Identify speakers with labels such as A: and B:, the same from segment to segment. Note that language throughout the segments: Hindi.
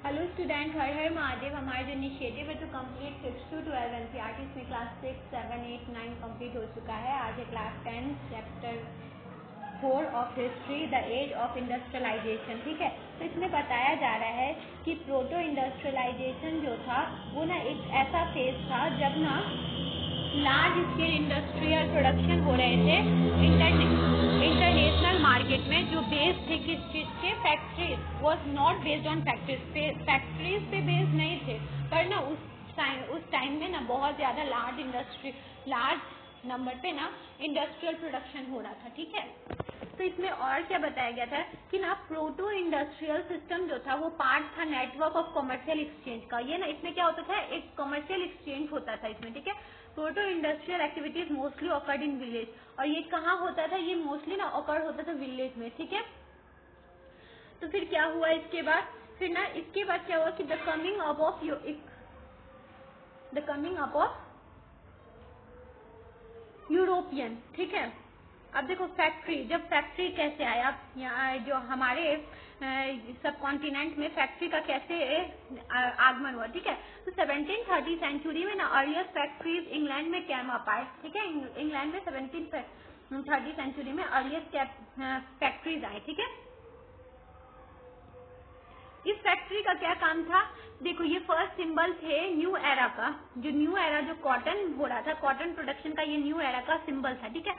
A: Hello student, Har Har Mahadev. हमारा जो इनिशिएटिव है तो कंप्लीट 6 to 12 एनसीईआरटी में क्लास 6, 7, 8, 9 कंप्लीट हो चुका है। आज है class 10 chapter 4 of history, the age of industrialisation. ठीक है, तो इसमें बताया जा रहा है कि प्रोटो इंडस्ट्रियलाइजेशन जो था वो ना एक ऐसा फेज था जब ना लार्ज स्केल इंडस्ट्रियल प्रोडक्शन हो रहे थे इंटरनेशनल मार्केट में, जो बेस्ड थे किस चीज़ के, factories. Was not based on factories पे बेस्ड नहीं थे, पर ना उस टाइम में ना बहुत ज़्यादा लार्ज नंबर पे ना इंडस्ट्रियल प्रोडक्शन हो रहा था। ठीक है, तो इसमें और क्या बताया गया था कि ना प्रोटो इंडस्ट्रियल सिस्टम जो था वो पार्ट था नेटवर्क ऑफ कमर्शियल एक्सचेंज का। ये ना इसमें क्या होता था, एक कमर्शियल एक्सचेंज होता था इसमें। ठीक है, proto industrial activities mostly occurred in village, और ये कहाँ होता था, ये मोस्टली ना ऑकर्ड होता था विलेज में। ठीक है, तो फिर क्या हुआ इसके बाद, फिर ना इसके बाद क्या हुआ कि the coming up of European. ठीक है, अब देखो फैक्ट्री, जब फैक्ट्री कैसे आया यहाँ जो हमारे सब कॉन्टिनेंट में फैक्ट्री का कैसे आगमन हुआ। ठीक है, तो 1730 सेंचुरी में ना अर्लिएस्ट फैक्ट्रीज इंग्लैंड में कैम अप आए। ठीक है, इंग्लैंड में 1730 सेंचुरी में अर्लिएस्ट फैक्ट्रीज आए। ठीक है, इस फैक्ट्री का क्या काम था, देखो ये फर्स्ट सिंबल थे न्यू एरा का। जो न्यू एरा जो कॉटन हो रहा था, कॉटन प्रोडक्शन का ये न्यू एरा का सिंबल था। ठीक है,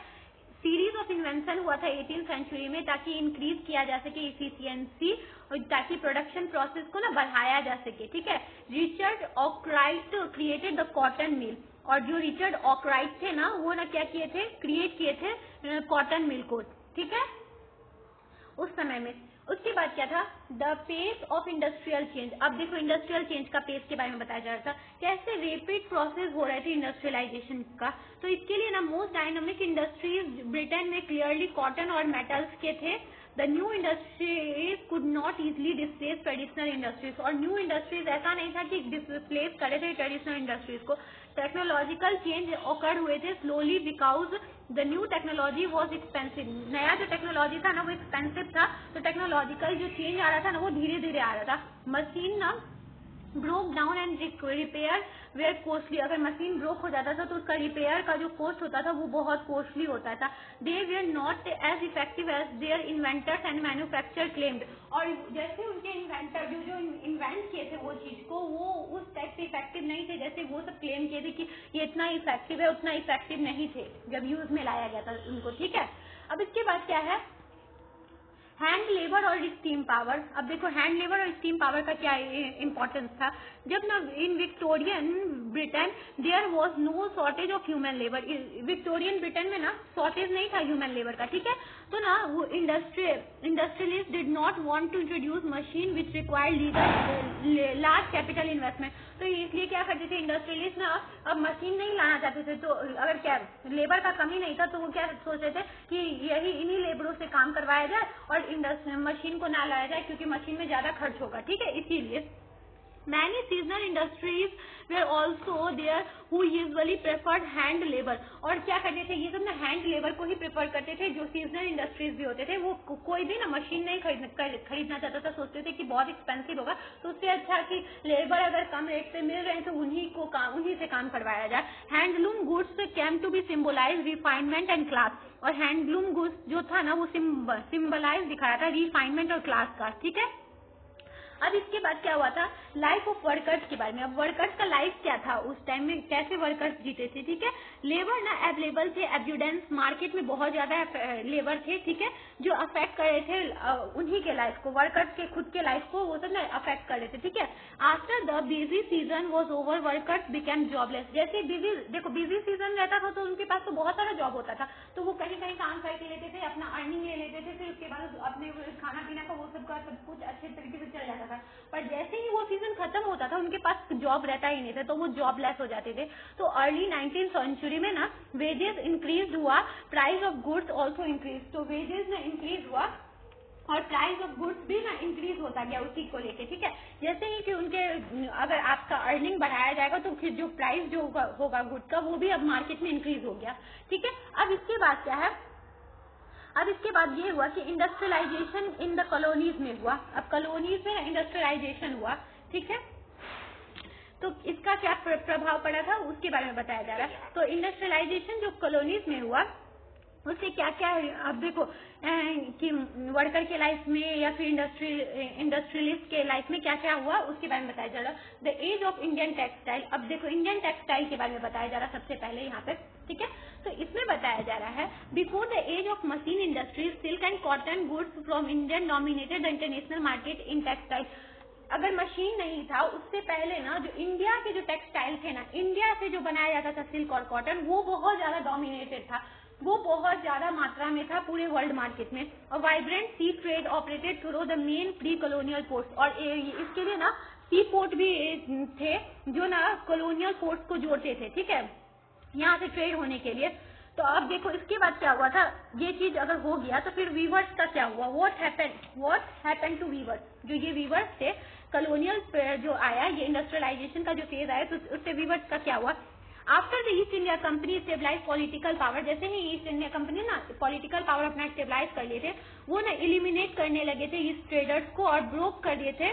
A: सीरीज ऑफ इन्वेंशन हुआ था 18th सेंचुरी में ताकि इंक्रीज किया जा सके इफिशियंसी, और ताकि प्रोडक्शन प्रोसेस को ना बढ़ाया जा सके। ठीक है, Richard Arkwright created the cotton mill, और जो रिचर्ड ऑकराइट थे ना वो ना क्या किए थे, क्रिएट किए थे कॉटन मिल को। ठीक है, उस समय में। उसके बाद क्या था, the pace of industrial change. अब देखो इंडस्ट्रियल चेंज का पेस के बारे में बताया जा रहा था, कैसे रेपिड प्रोसेस हो रहे थे इंडस्ट्रियलाइजेशन का। तो इसके लिए ना मोस्ट डायनामिक इंडस्ट्रीज ब्रिटेन में क्लियरली कॉटन और मेटल्स के थे। The new industries could not easily displace traditional industries, और न्यू इंडस्ट्रीज ऐसा नहीं था कि डिस्प्लेस करे थे ट्रेडिशनल इंडस्ट्रीज को। टेक्नोलॉजिकल चेंज ऑकर हुए थे slowly because the new technology was expensive. नया जो टेक्नोलॉजी था ना वो एक्सपेंसिव था, तो टेक्नोलॉजिकल जो चेंज आ रहा था ना वो धीरे धीरे आ रहा था। मशीन ना broke down and repair were costly. अगर मशीन ब्रोक हो जाता था तो उसका रिपेयर का जो कॉस्ट होता था वो बहुत कॉस्टली होता था। They were not as effective as their inventors and manufacture claimed, और जैसे उनके इन्वेंटर जो इन्वेंट किए थे वो चीज को, वो उस टाइप से इफेक्टिव नहीं थे जैसे वो सब क्लेम किए थे कि ये इतना इफेक्टिव है, उतना इफेक्टिव नहीं थे जब यूज में लाया गया था उनको। ठीक है, अब इसके बाद क्या है, हैंड लेबर और स्टीम पावर। अब देखो हैंड लेबर और स्टीम पावर का क्या इंपॉर्टेंस था। जब ना in Victorian Britain there was no shortage of human labour. Victorian Britain में ना शॉर्टेज नहीं था ह्यूमन लेबर का। ठीक है, तो ना वो industrialist did not want to introduce machine which required large capital investment. तो इसलिए क्या करते थे इंडस्ट्रियलिस्ट ना, अब मशीन नहीं लाना चाहते थे, तो अगर क्या लेबर का कमी नहीं था तो वो क्या सोच रहे थे कि यही इन्हीं लेबरों से काम करवाया जाए और मशीन को ना लाया जाए क्योंकि मशीन में ज्यादा खर्च होगा। ठीक है, इसीलिए Many seasonal industries were also there who usually preferred hand labor। और क्या करते थे ये सब ना, हैंड लेबर को ही प्रेफर करते थे। जो सीजनल इंडस्ट्रीज भी होते थे वो कोई भी ना मशीन नहीं खरीदना चाहता था, सोचते थे कि बहुत एक्सपेंसिव होगा, तो उससे अच्छा कि लेबर अगर कम रेट पे मिल रहे हैं तो उन्हीं से काम करवाया जाए। Handloom goods came to be symbolise refinement and class, और हैंडलूम गुड्स जो था ना वो सिम्बलाइज दिखा रहा था रिफाइनमेंट और क्लास का। ठीक है, अब इसके बाद क्या हुआ था, लाइफ ऑफ वर्कर्स के बारे में। अब वर्कर्स का लाइफ क्या था उस टाइम में, कैसे वर्कर्स जीते थे। ठीक है, लेबर ना अवेलेबल थे, एब्यूडेंस मार्केट में बहुत ज्यादा लेबर थे। ठीक है, जो अफेक्ट कर रहे थे उन्हीं के लाइफ को, वर्कर्स के खुद के लाइफ को वो सब ना अफेक्ट कर रहे थे। ठीक है, after the busy season was over workers became jobless. जैसे बिजी, देखो बिजी सीजन रहता था तो उनके पास तो बहुत सारा जॉब होता था, तो वो कहीं कहीं काम करके लेते थे, अपना अर्निंग ले लेते थे, फिर उसके बाद अपने खाना पीना का वो सब का सब कुछ अच्छे तरीके से चल जाता था। पर जैसे ही वो सीजन खत्म होता था उनके पास जॉब रहता ही नहीं था, तो वो जॉबलेस हो जाते थे। तो अर्ली 19th सेंचुरी में ना वेजेस इंक्रीज हुआ, price of goods also increase. तो वेजेस ना इंक्रीज हुआ और प्राइस ऑफ गुड्स भी ना इंक्रीज होता गया उसी को लेके। ठीक है, जैसे ही कि उनके अगर आपका अर्निंग बढ़ाया जाएगा तो फिर जो प्राइस जो होगा गुड का वो भी अब मार्केट में इंक्रीज हो गया। ठीक है, अब इसके बाद क्या है, अब इसके बाद ये हुआ कि इंडस्ट्रियलाइजेशन इन द कॉलोनीज में हुआ। अब कॉलोनीज में इंडस्ट्रियलाइजेशन हुआ ठीक है। तो इसका क्या प्रभाव पड़ा था उसके बारे में बताया जा रहा है। तो इंडस्ट्रियलाइजेशन जो कॉलोनीज में हुआ उससे क्या क्या, अब देखो कि वर्कर के लाइफ में या फिर इंडस्ट्रियलिस्ट के लाइफ में क्या क्या हुआ उसके बारे में बताया जा रहा है। The age of Indian textile, अब देखो इंडियन टेक्सटाइल के बारे में बताया जा रहा है सबसे पहले यहाँ पे, ठीक है। तो इसमें बताया जा रहा है before the age of machine industries silk and cotton goods from Indian dominated the international market in textile. अगर मशीन नहीं था उससे पहले ना जो इंडिया के जो टेक्सटाइल थे ना, इंडिया से जो बनाया जाता था सिल्क और कॉटन, वो बहुत ज्यादा डोमिनेटेड था, वो बहुत ज्यादा मात्रा में था पूरे वर्ल्ड मार्केट में। और vibrant sea trade operated through the main pre colonial ports, और इसके लिए ना सी पोर्ट भी थे जो ना कॉलोनियल पोर्ट्स को जोड़ते थे, ठीक है, यहाँ से ट्रेड होने के लिए। तो अब देखो इसके बाद क्या हुआ था, ये चीज अगर हो गया तो फिर वीवर्स का क्या हुआ, व्हाट हैपेंड टू वीवर्स, जो ये वीवर्स थे कॉलोनियल जो आया, ये इंडस्ट्रियलाइजेशन का जो फेज आया, तो उससे वीवर्स का क्या हुआ। After the East India company stabilise political power, जैसे ही ईस्ट इंडिया कंपनी ना पॉलिटिकल पावर अपना स्टेबलाइज कर लिए थे, वो ना एलिमिनेट करने लगे थे ईस्ट ट्रेडर्स को और ब्रोक कर दिए थे,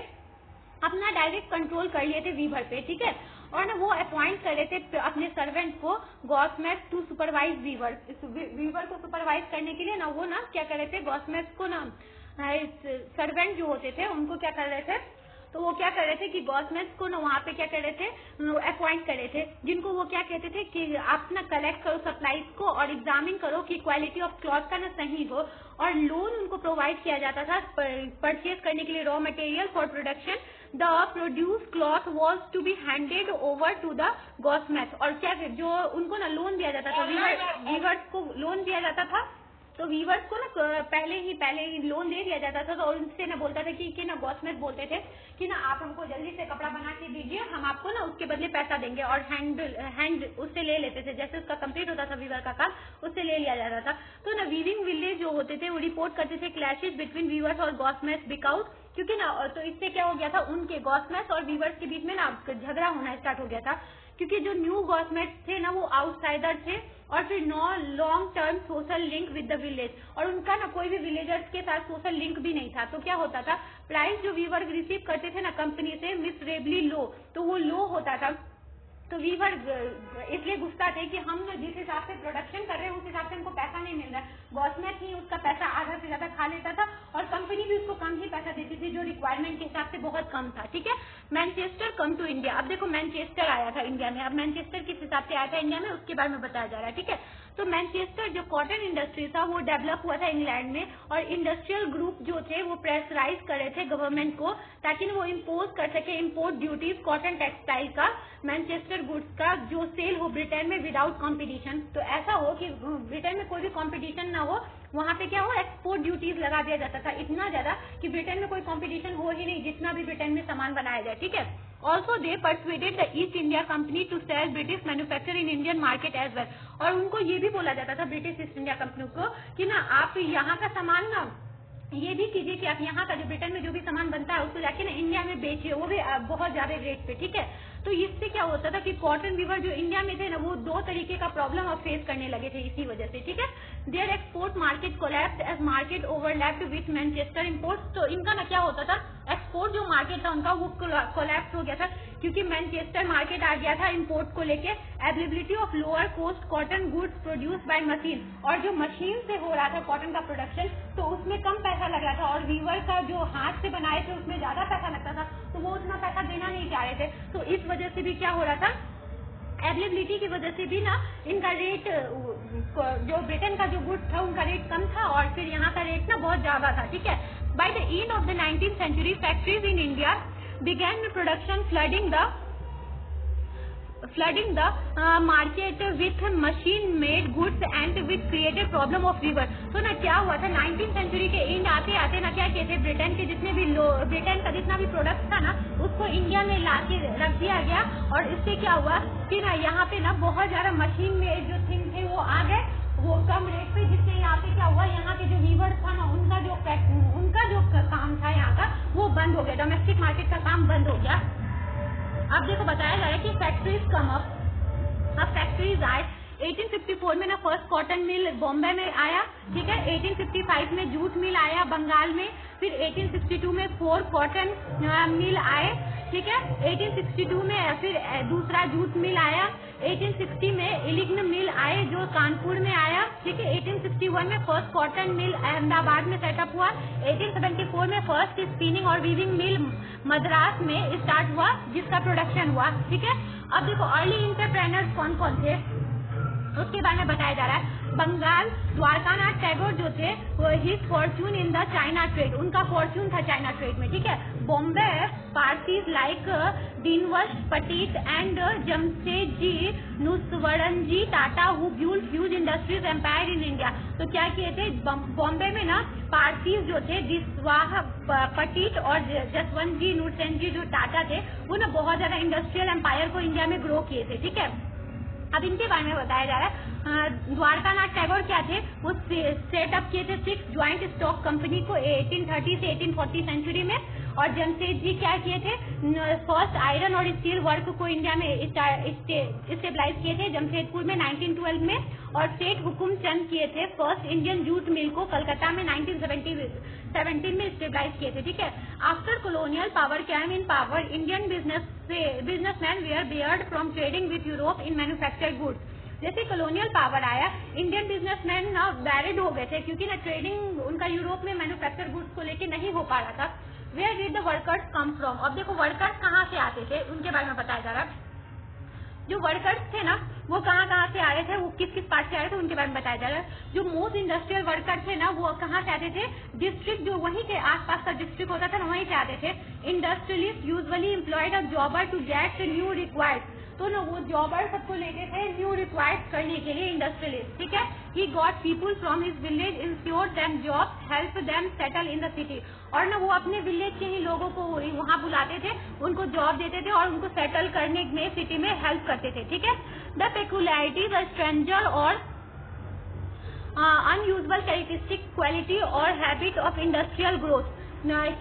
A: अपना डायरेक्ट कंट्रोल कर लिए थे वीवर पे, ठीक है। और ना वो अपॉइंट कर रहे थे अपने सर्वेंट को गॉसमेट्स टू सुपरवाइज वीवर, वीवर को सुपरवाइज करने के लिए ना वो ना क्या कर रहे थे, गॉसमेट्स को ना सर्वेंट जो होते थे उनको क्या कर रहे थे, तो वो क्या कर रहे थे कि गॉसमेट्स को ना वहाँ पे क्या कर रहे थे, अपॉइंट कर रहे थे, जिनको वो क्या कहते थे कि आप ना कलेक्ट करो सप्लाईज को और एग्जामिन करो कि क्वालिटी ऑफ क्लॉथ का ना सही हो, और लोन उनको प्रोवाइड किया जाता था परचेज करने के लिए raw material for production. The produce cloth was to be handed over to the gomasthas, और क्या जो उनको ना लोन दिया जाता था, वीवर्स को लोन दिया जाता था, तो वीवर्स को ना पहले ही लोन दे दिया जाता था, तो उनसे ना बोलता था कि ना गॉसमेट बोलते थे कि ना आप हमको जल्दी से कपड़ा बना के दीजिए, हम आपको ना उसके बदले पैसा देंगे, और हैंड उससे ले लेते थे, जैसे उसका कंप्लीट होता था वीवर का काम उससे ले लिया जाता था। तो ना वीविंग विलेज जो होते थे वो रिपोर्ट करते थे क्लैशेस बिटवीन वीवर्स और गॉसमेट्स बिकॉज, क्योंकि ना तो इससे क्या हो गया था, उनके गॉसमेट्स और वीवर्स के बीच में ना झगड़ा होना स्टार्ट हो गया था, क्योंकि जो न्यू गॉसमेट्स थे ना वो आउटसाइडर थे, और फिर no long term social link with the village, और उनका ना कोई भी विलेजर्स के साथ सोशल लिंक भी नहीं था। तो क्या होता था, प्राइस जो वीवर रिसीव करते थे ना कंपनी से मिसरेबली लो, तो वो लो होता था, तो वीवर इसलिए गुस्सा थे कि हम जिस हिसाब से प्रोडक्शन कर रहे हैं उस हिसाब से हमको पैसा नहीं मिल रहा है, गॉसमेट ही उसका पैसा आधा से ज्यादा खा लेता था, और कंपनी भी उसको कम ही पैसा देती थी जो रिक्वायरमेंट के हिसाब से बहुत कम था, ठीक है। मैनचेस्टर कम टू इंडिया, अब देखो मैनचेस्टर आया था इंडिया में, अब मैनचेस्टर किस हिसाब से आया था इंडिया में उसके बारे में बताया जा रहा है, ठीक है। तो मैनचेस्टर जो कॉटन इंडस्ट्री था वो डेवलप हुआ था इंग्लैंड में, और इंडस्ट्रियल ग्रुप जो थे वो प्रेशराइज कर रहे थे गवर्नमेंट को ताकि वो इम्पोज कर सके इम्पोर्ट ड्यूटीज कॉटन टेक्सटाइल का, मैनचेस्टर गुड्स का जो सेल हो ब्रिटेन में विदाउट कंपटीशन। तो ऐसा हो कि ब्रिटेन में कोई भी कंपटीशन ना हो, वहाँ पे क्या हो एक्सपोर्ट ड्यूटीज लगा दिया जाता था इतना ज्यादा कि ब्रिटेन में कोई कंपटीशन हो ही नहीं, जितना भी ब्रिटेन में सामान बनाया जाए, ठीक है। Also they persuaded the East India company to sell British manufacture in Indian market as well, और उनको ये भी बोला जाता था ब्रिटिश ईस्ट इंडिया कंपनी को कि ना आप यहाँ का सामान ना ये भी कीजिए कि आप यहाँ का जो ब्रिटेन में जो भी सामान बनता है उसको जाके ना इंडिया में बेचिए, वो भी बहुत ज्यादा रेट पे, ठीक है। तो इससे क्या होता था कि कॉटन वीवर जो इंडिया में थे ना वो दो तरीके का प्रॉब्लम अब फेस करने लगे थे इसी वजह से, ठीक है। Their export market collapsed as market overlapped with Manchester imports, तो इनका ना क्या होता था, एक्सपोर्ट जो मार्केट था उनका वो कोलैप्स हो गया था क्योंकि मैनचेस्टर मार्केट आ गया था इंपोर्ट को लेके। Availability of lower cost cotton goods produce by machine, और जो मशीन से हो रहा था कॉटन का प्रोडक्शन तो उसमें कम पैसा लग रहा था, और वीवर का जो हाथ से बनाए थे उसमें ज्यादा पैसा लगता था, तो वो उतना पैसा देना नहीं चाह रहे थे। तो इस वजह से भी क्या हो रहा था, अवेलेबिलिटी की वजह से भी ना इनका रेट, जो ब्रिटेन का जो गुड्स था उनका रेट कम था और फिर यहाँ का रेट ना बहुत ज्यादा था, ठीक है। By the end of the 19th century factories in India began production flooding the market with machine made goods and which created problem of river। तो ना क्या हुआ था 19th century के एंड आते आते ना क्या कहते ब्रिटेन के जितने भी ब्रिटेन का जितना भी प्रोडक्ट था ना उसको इंडिया में ला के रख दिया गया, और इससे क्या हुआ कि ना यहाँ पे ना बहुत ज्यादा मशीन मेड जो थिंग थे वो आ गए वो कम रेट पे, जिससे यहाँ पे क्या हुआ यहाँ के जो वीवर था ना उनका जो काम था यहाँ का वो बंद हो गया, डोमेस्टिक मार्केट का काम बंद हो गया। अब देखो बताया जा रहा है कि फैक्ट्रीज कम अप, अब फैक्ट्रीज आए 1854 में ना फर्स्ट कॉटन मिल बॉम्बे में आया, ठीक है। 1855 में जूट मिल आया बंगाल में, फिर 1862 में 4 कॉटन मिल आए, ठीक है। 1862 में फिर दूसरा जूट मिल आया। 1860 में इलिग्न मिल आए जो कानपुर में आया, ठीक है। 1861 में फर्स्ट कॉटन मिल अहमदाबाद में सेटअप हुआ। 1874 में फर्स्ट स्पिनिंग और वीविंग मिल मद्रास में स्टार्ट हुआ जिसका प्रोडक्शन हुआ, ठीक है। अब देखो अर्ली इंटरप्रेनर्स कौन कौन थे उसके बारे में बताया जा रहा है। बंगाल द्वारकानाथ टैगोर जो थे वो his fortune in the China trade, उनका फॉर्च्यून था चाइना ट्रेड में, ठीक है। Bombay parties like Dinshaw Petit and Jamsetjee Nusserwanjee Tata who build huge industries empire in India. तो क्या किए थे बॉम्बे में ना पार्टीज जो थे दिसवाह पटीत और जसवंत जी नुरसेन जी जो टाटा थे वो ना बहुत ज्यादा इंडस्ट्रियल एम्पायर को इंडिया में ग्रो किए थे, ठीक है। अब इनके बारे में बताया जा रहा है। द्वारकानाथ टैगोर क्या थे वो सेटअप किए थे 6 ज्वाइंट स्टॉक कंपनी को 1830 से 1840 सेंचुरी में। और जमशेद जी क्या किए थे फर्स्ट आयरन और स्टील वर्क को इंडिया में स्टेबलाइज किए थे जमशेदपुर में 1912 में। और सेठ हुकुम चंद किए थे फर्स्ट इंडियन जूट मिल को कलकत्ता में 1917 में स्टेबलाइज किए थे, ठीक है। After colonial power came in power Indian businessman were barred from trading with Europe in manufactured goods. जैसे कॉलोनियल पावर आया इंडियन बिजनेसमैन ना बैरिड हो गए थे क्योंकि ना ट्रेडिंग उनका यूरोप में मैन्युफैक्चर गुड्स को लेके नहीं हो पा रहा था। Where did the workers come from. अब देखो वर्कर्स कहाँ से आते थे उनके बारे में बताया जा रहा है। जो वर्कर्स थे ना वो कहाँ से आए थे, वो किस किस पार्ट से आए थे उनके बारे में बताया जा रहा है। जो मोस्ट इंडस्ट्रियल वर्कर थे ना वो कहाँ से आते थे, डिस्ट्रिक्ट जो वहीं के आसपास का डिस्ट्रिक्ट होता था ना वहीं से आते थे। Industrialist usually employed a jobber to get new required. तो ना वो जॉबर सबको लेते थे न्यू रिक्वायर्ड करने के लिए इंडस्ट्रियलिस्ट, ठीक है। He got people from his village ensure them jobs help them settle in the city. और ना वो अपने विलेज के ही लोगों को वहाँ बुलाते थे, उनको जॉब देते थे और उनको सेटल करने में सिटी में हेल्प करते थे, ठीक है। द पेकुलैरिटीज अ स्ट्रेंजर और अनयूजुअल कैरेक्टरिस्टिक क्वालिटी और हैबिट ऑफ इंडस्ट्रियल ग्रोथ।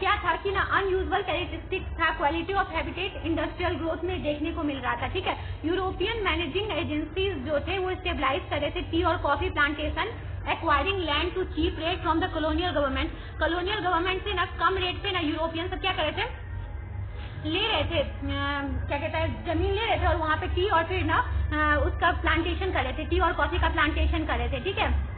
A: क्या था कि ना अनयूजुअल कैरेक्टरिस्टिक था quality of habitat industrial growth में देखने को मिल रहा था, ठीक है। यूरोपियन मैनेजिंग एजेंसीज जो थे वो स्टेबलाइज कर रहे थे टी और coffee plantation acquiring land to cheap rate from the colonial government. Colonial government से ना कम रेट पे ना यूरोपियन सब क्या कर रहे थे ले रहे थे क्या कहता है जमीन ले रहे थे और वहाँ पे टी और फिर ना उसका प्लांटेशन कर रहे थे, टी और कॉफी का प्लांटेशन कर रहे थे, ठीक है।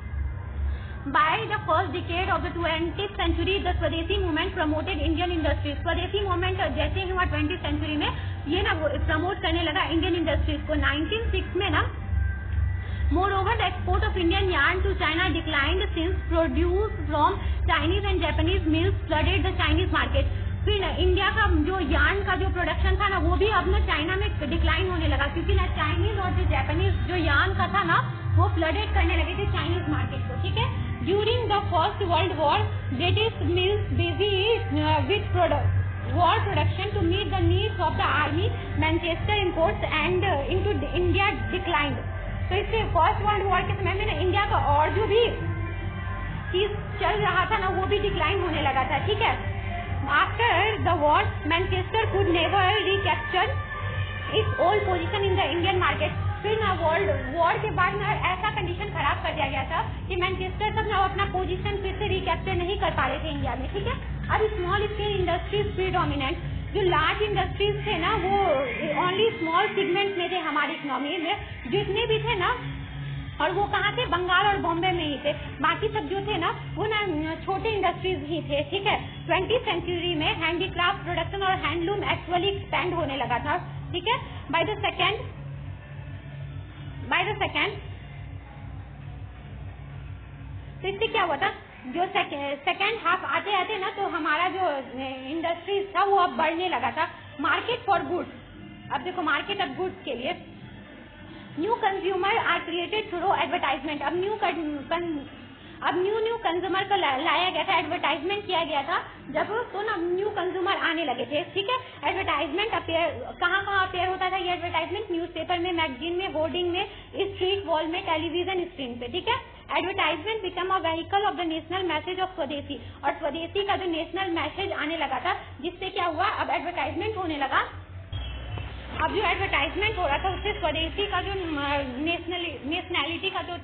A: By the first decade of the 20th century, the स्वदेशी मूवमेंट प्रमोटेड इंडियन इंडस्ट्रीज। स्वदेशी मूवमेंट जैसे ही हुआ 20th सेंचुरी में ये ना प्रमोट करने लगा इंडियन इंडस्ट्रीज को। 1906 में ना moreover the export of Indian yarn to China declined since produce from Chinese and Japanese mills flooded the Chinese market। फिर ना इंडिया का जो यार्न का जो प्रोडक्शन था ना वो भी अब ना चाइना में डिक्लाइन होने लगा क्योंकि ना चाइनीज और जो जापानीज जो यार्न का था ना वो फ्लडेड करने लगे थे चाइनीज मार्केट को, ठीक है। During the first world war British mills busy with war production to meet the needs of the army, Manchester imports and into India declined। तो इससे फर्स्ट वर्ल्ड वॉर के समय में ना इंडिया का और जो भी चीज चल रहा था ना वो भी डिक्लाइन होने लगा था, ठीक है। After the war Manchester could never recapture its old position in the Indian market। फिर ना वर्ल्ड वॉर के बाद ना ऐसा कंडीशन खराब कर दिया गया था कि मैनचेस्टर तक ना अपना पोजीशन फिर से रिकैप्चर नहीं कर पा रहे थे इंडिया में, ठीक है। अब स्मॉल स्केल इंडस्ट्रीज प्रीडोमिनेंट। जो लार्ज इंडस्ट्रीज थे ना वो ओनली स्मॉल सेगमेंट में थे हमारी इकोनॉमी में, जितने भी थे ना और वो कहाँ थे बंगाल और बॉम्बे में ही थे। बाकी सब जो थे ना वो ना छोटे इंडस्ट्रीज ही थे, ठीक है। 20th सेंचुरी में हैंडीक्राफ्ट प्रोडक्शन और हैंडलूम एक्चुअली एक्सपेंड होने लगा था, ठीक है। बाय द सेकेंड तो इससे क्या हुआ था जो सेकेंड हाफ आते आते ना तो हमारा जो इंडस्ट्रीज था वो अब बढ़ने लगा था। Market for goods. अब देखो मार्केट ऑफ गुड्स के लिए new consumer are created through advertisement. अब न्यू कंज्यूमर को लाया गया था, एडवर्टाइजमेंट किया गया था जब तो ना न्यू कंज्यूमर आने लगे थे, ठीक है। एडवर्टाइजमेंट कहाँ अपेयर होता था ये एडवर्टाइजमेंट न्यूज़पेपर में, मैगजीन में, होर्डिंग में, स्ट्रीट वॉल में, टेलीविजन स्क्रीन पे, ठीक है। Advertisement become a vehicle of the national message of स्वदेशी। और स्वदेशी का जो नेशनल मैसेज आने लगा था जिससे क्या हुआ अब एडवर्टाइजमेंट होने लगा। अब जो एडवर्टाइजमेंट हो रहा था उससे स्वदेशी का जो नेशनैलिटी का जो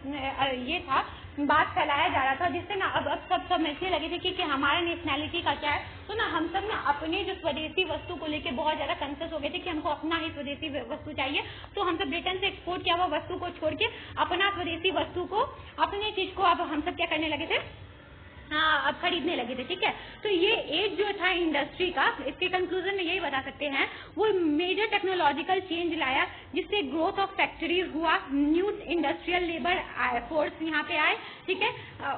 A: ये था बात फैलाया जा रहा था, जिससे ना अब सब समझने लगे थे कि हमारा नेशनैलिटी का क्या है। तो ना हम सब ना अपने जो स्वदेशी वस्तु को लेके बहुत ज्यादा कंसर्स हो गए थे कि हमको अपना ही स्वदेशी वस्तु चाहिए। तो हम सब ब्रिटेन से एक्सपोर्ट किया हुआ वस्तु को छोड़ के अपना स्वदेशी वस्तु को, अपनी चीज को अब हम सब क्या करने लगे थे, हाँ, अब खरीदने लगे थे। ठीक है, तो ये एज जो था इंडस्ट्री का, इसके कंक्लूजन में यही बता सकते हैं, वो मेजर टेक्नोलॉजिकल चेंज लाया, जिससे ग्रोथ ऑफ फैक्ट्रीज हुआ, न्यू इंडस्ट्रियल लेबर फोर्स यहाँ पे आए। ठीक है,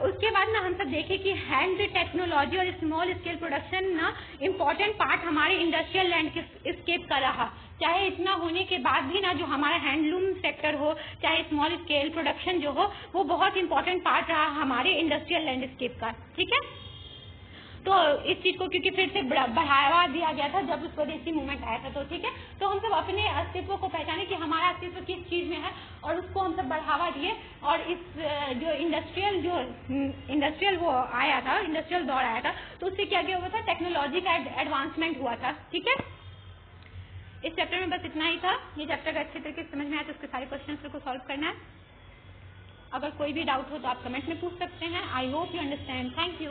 A: उसके बाद ना हम सब देखे कि हैंड टेक्नोलॉजी और स्मॉल स्केल प्रोडक्शन ना इम्पोर्टेंट पार्ट हमारे इंडस्ट्रियल लैंडस्केप का रहा। चाहे इतना होने के बाद भी ना जो हमारा हैंडलूम सेक्टर हो, चाहे स्मॉल स्केल प्रोडक्शन जो हो, वो बहुत इंपॉर्टेंट पार्ट रहा हमारे इंडस्ट्रियल लैंडस्केप का। ठीक है, तो इस चीज को क्योंकि फिर से बढ़ावा दिया गया था जब स्वदेशी मूवमेंट आया था। तो ठीक है, तो हम सब अपने अस्तित्व को पहचाने कि हमारा अस्तित्व किस चीज में है, और उसको हम सब बढ़ावा दिए। और इस जो इंडस्ट्रियल वो आया था, इंडस्ट्रियल दौर आया था, तो उससे क्या क्या हुआ था, टेक्नोलॉजी का एडवांसमेंट हुआ था। ठीक है, इस चैप्टर में बस इतना ही था। ये चैप्टर अगर अच्छे तरीके से समझ में आया तो उसके सारे क्वेश्चंस को सॉल्व करना है। अगर कोई भी डाउट हो तो आप कमेंट में पूछ सकते हैं। I hope you understand. Thank you.